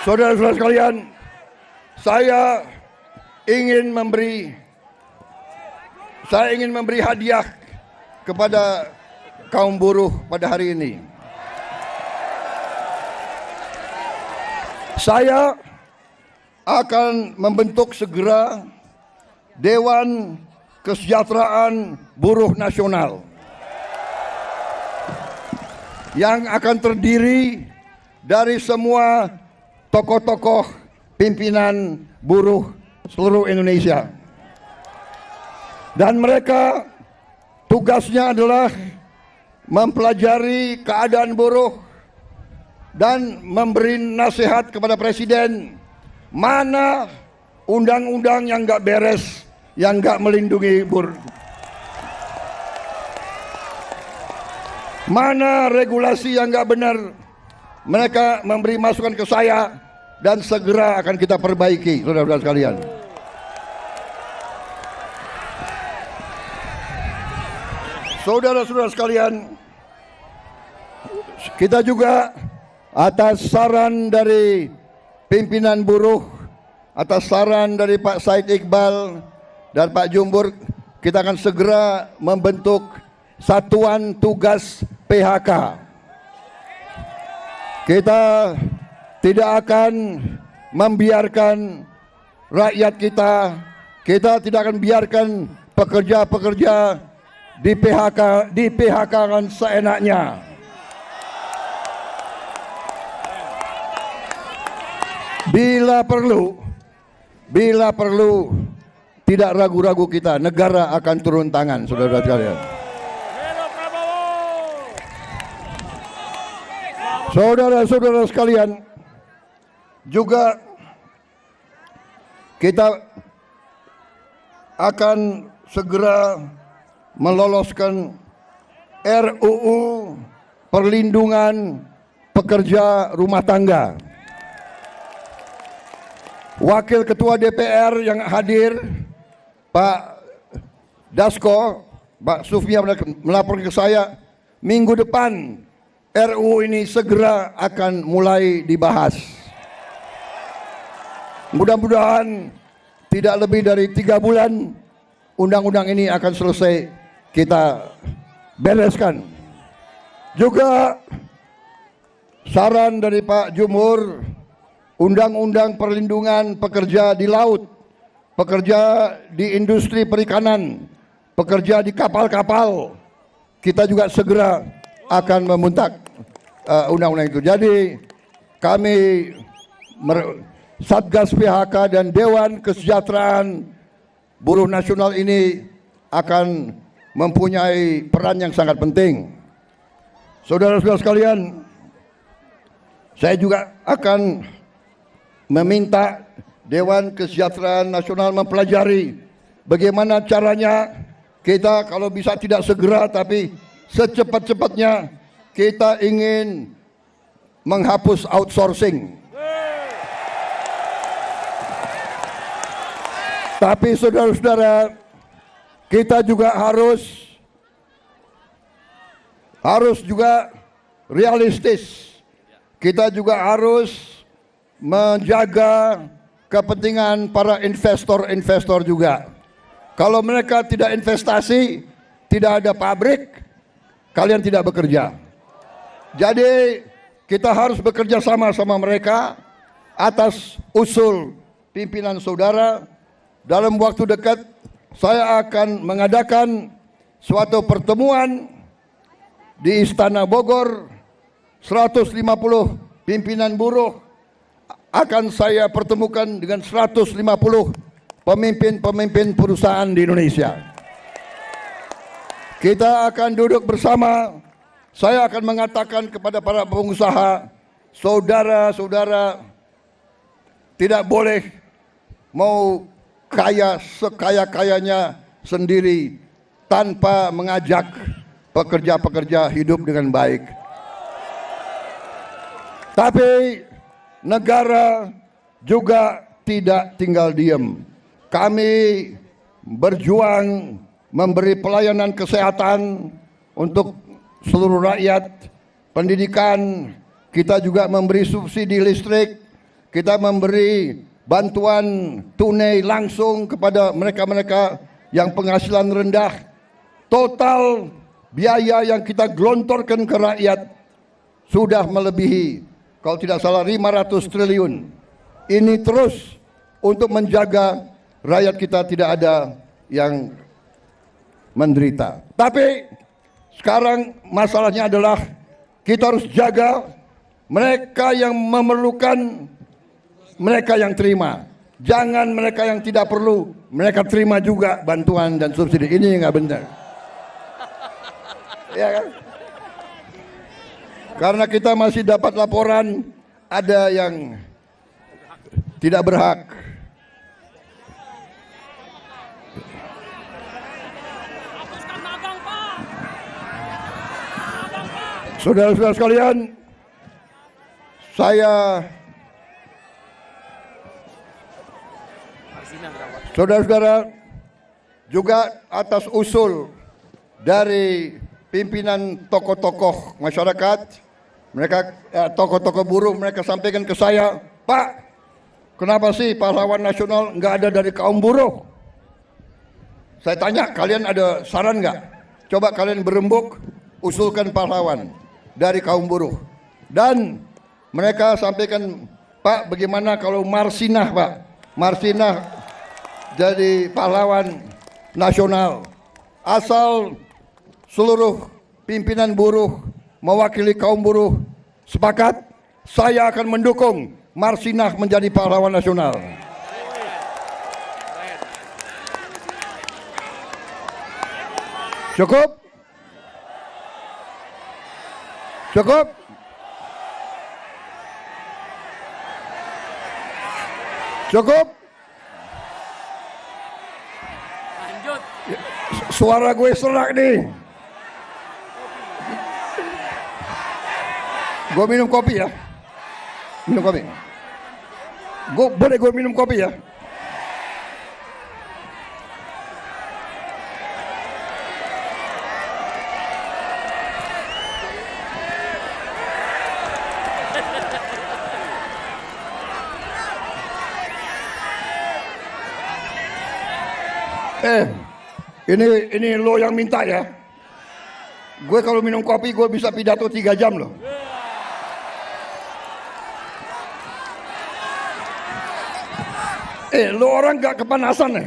Saudara-saudara sekalian, saya ingin memberi hadiah kepada kaum buruh pada hari ini. Saya akan membentuk segera Dewan Kesejahteraan Buruh Nasional yang akan terdiri dari semua tokoh-tokoh pimpinan buruh seluruh Indonesia. Dan mereka tugasnya adalah mempelajari keadaan buruh dan memberi nasihat kepada Presiden mana undang-undang yang nggak beres, yang nggak melindungi buruh, mana regulasi yang nggak benar. Mereka memberi masukan ke saya dan segera akan kita perbaiki, saudara-saudara sekalian. Saudara-saudara sekalian, kita juga atas saran dari pimpinan buruh, atas saran dari Pak Said Iqbal dan Pak Jumbur, kita akan segera membentuk Satuan Tugas PHK. Kita tidak akan membiarkan rakyat kita tidak akan biarkan pekerja-pekerja di PHK-kan seenaknya. Bila perlu tidak ragu-ragu kita, negara akan turun tangan, saudara-saudara sekalian. Saudara-saudara sekalian, juga kita akan segera meloloskan RUU Perlindungan Pekerja Rumah Tangga. Wakil Ketua DPR yang hadir, Pak Dasko, Pak Sufia melapor ke saya, minggu depan RUU ini segera akan mulai dibahas. Mudah-mudahan tidak lebih dari 3 bulan undang-undang ini akan selesai kita bereskan. Juga saran dari Pak Jumhur, undang-undang perlindungan pekerja di laut, pekerja di industri perikanan, pekerja di kapal-kapal, kita juga segera akan membentuk undang-undang itu. Jadi kami Satgas PHK dan Dewan Kesejahteraan Buruh Nasional ini akan mempunyai peran yang sangat penting. Saudara-saudara sekalian, saya juga akan meminta Dewan Kesejahteraan Nasional mempelajari bagaimana caranya kita kalau bisa tidak segera tapi secepat-cepatnya kita ingin menghapus outsourcing. Tapi saudara-saudara, kita juga harus juga realistis. Kita juga harus menjaga kepentingan para investor juga. Kalau mereka tidak investasi, tidak ada pabrik, kalian tidak bekerja. Jadi kita harus bekerja sama mereka atas usul pimpinan saudara. Dalam waktu dekat saya akan mengadakan suatu pertemuan di Istana Bogor. 150 pimpinan buruh akan saya pertemukan dengan 150 pemimpin perusahaan di Indonesia. Kita akan duduk bersama. Saya akan mengatakan kepada para pengusaha, saudara-saudara, tidak boleh mau kaya sekaya-kayanya sendiri tanpa mengajak pekerja-pekerja hidup dengan baik. Tapi negara juga tidak tinggal diam. Kami berjuang memberi pelayanan kesehatan untuk seluruh rakyat, pendidikan, kita juga memberi subsidi listrik, kita memberi bantuan tunai langsung kepada mereka-mereka yang penghasilan rendah. Total biaya yang kita gelontorkan ke rakyat sudah melebihi, kalau tidak salah, 500 triliun. Ini terus untuk menjaga rakyat kita tidak ada yang menderita. Tapi sekarang masalahnya adalah kita harus jaga mereka yang memerlukan, mereka yang terima. Jangan mereka yang tidak perlu, mereka terima juga bantuan dan subsidi. Ini nggak benar. Ya kan? Karena kita masih dapat laporan ada yang tidak berhak. Saudara-saudara sekalian, saudara-saudara, juga atas usul dari pimpinan tokoh-tokoh masyarakat, mereka tokoh-tokoh buruh, mereka sampaikan ke saya, Pak, kenapa sih pahlawan nasional nggak ada dari kaum buruh? Saya tanya, kalian ada saran nggak? Coba kalian berembuk, usulkan pahlawan dari kaum buruh. Dan mereka sampaikan, Pak, bagaimana kalau Marsinah, Pak? Marsinah jadi pahlawan nasional. Asal seluruh pimpinan buruh mewakili kaum buruh sepakat, saya akan mendukung Marsinah menjadi pahlawan nasional. Cukup? Cukup? Cukup? Lanjut. Suara gue serak nih. Gue minum kopi ya. Minum kopi. Boleh gue minum kopi ya? Ini lo yang minta ya. Gue kalau minum kopi gue bisa pidato 3 jam loh. Lo orang gak kepanasan ya?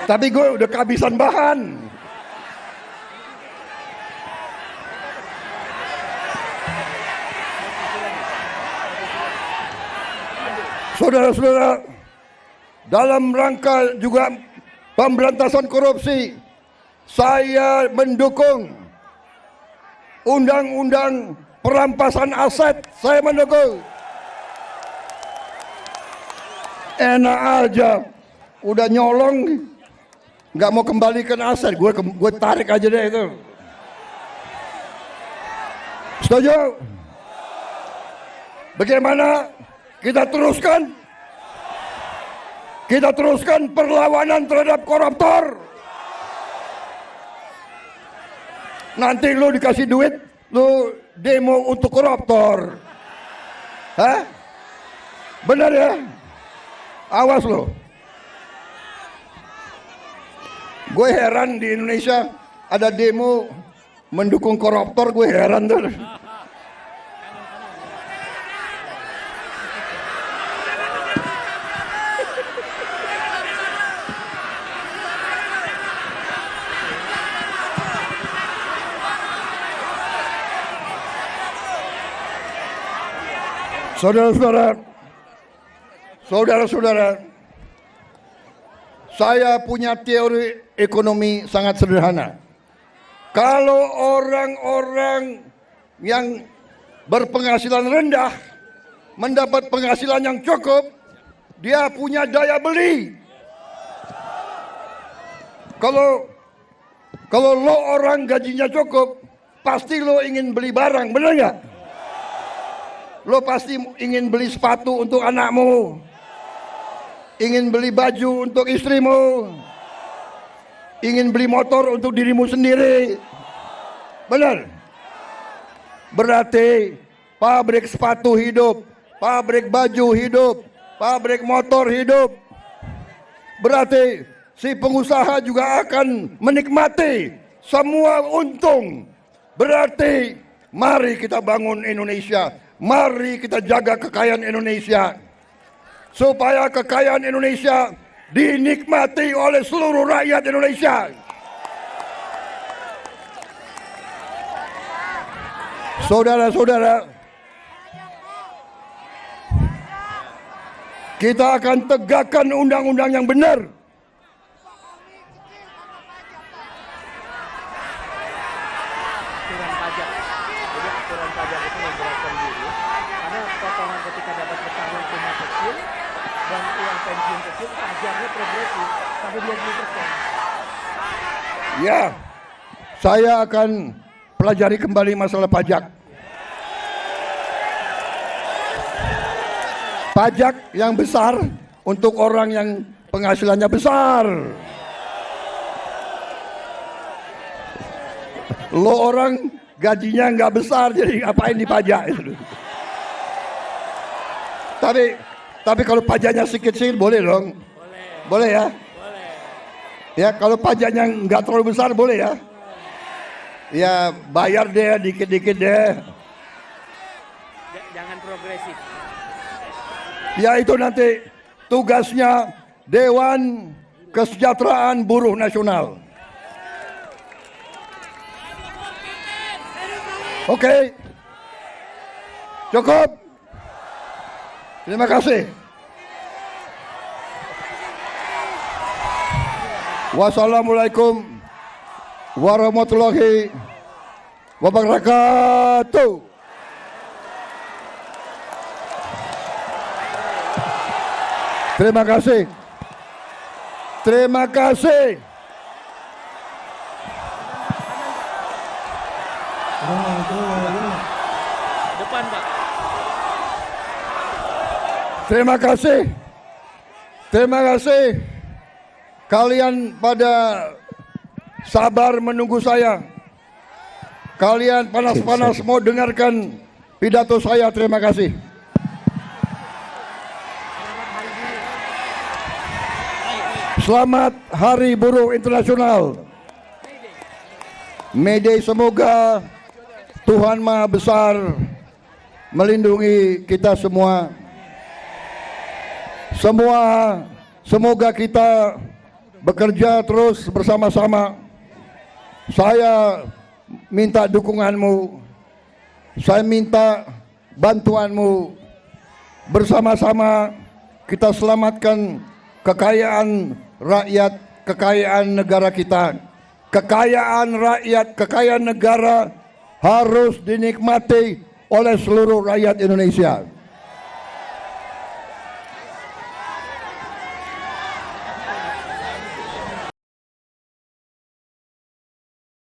Tapi gue udah kehabisan bahan. Saudara-saudara, dalam rangka juga pemberantasan korupsi, saya mendukung undang-undang perampasan aset. Saya mendukung. Enak aja, udah nyolong, nggak mau kembalikan aset, gue tarik aja deh itu. Setuju? Bagaimana kita teruskan? Kita teruskan perlawanan terhadap koruptor. Nanti lu dikasih duit, lu demo untuk koruptor. Hah? Benar ya? Awas lo. Gue heran di Indonesia ada demo mendukung koruptor, gue heran tuh. Saudara-saudara, saya punya teori ekonomi sangat sederhana. Kalau orang-orang yang berpenghasilan rendah mendapat penghasilan yang cukup, dia punya daya beli. Kalau lo orang gajinya cukup, pasti lo ingin beli barang, benar nggak? Lo pasti ingin beli sepatu untuk anakmu. Ingin beli baju untuk istrimu, ingin beli motor untuk dirimu sendiri. Benar? Berarti pabrik sepatu hidup, pabrik baju hidup, pabrik motor hidup. Berarti si pengusaha juga akan menikmati semua untung. Berarti mari kita bangun Indonesia, mari kita jaga kekayaan Indonesia, supaya kekayaan Indonesia dinikmati oleh seluruh rakyat Indonesia. Saudara-saudara, kita akan tegakkan undang-undang yang benar. Aturan pajak. Jadi aturan pajak itu memberatkan diri karena potongan ketika dapat pesangon rumah kecil dan uang pensiun kecil pajaknya progresif sampai 20%. Ya, saya akan pelajari kembali masalah pajak. Pajak yang besar untuk orang yang penghasilannya besar. Lo orang gajinya nggak besar, jadi ngapain dipajak? Tapi kalau pajaknya sedikit-sedikit boleh dong. Boleh ya? Boleh. Ya kalau pajaknya nggak terlalu besar boleh ya? Ya bayar deh dikit-dikit deh. Jangan progresif. Ya itu nanti tugasnya Dewan Kesejahteraan Buruh Nasional. Oke. Cukup. Terima kasih. Wassalamualaikum warahmatullahi wabarakatuh. Terima kasih. Terima kasih. Depan, Pak. Terima kasih. Terima kasih. Kalian pada sabar menunggu saya. Kalian panas-panas mau dengarkan pidato saya. Terima kasih. Selamat Hari Buruh Internasional. May Day, semoga Tuhan Maha Besar melindungi kita semua. Semoga kita bekerja terus bersama-sama. Saya minta dukunganmu. Saya minta bantuanmu. Bersama-sama kita selamatkan kekayaan rakyat, kekayaan negara kita. Kekayaan rakyat, kekayaan negara harus dinikmati oleh seluruh rakyat Indonesia.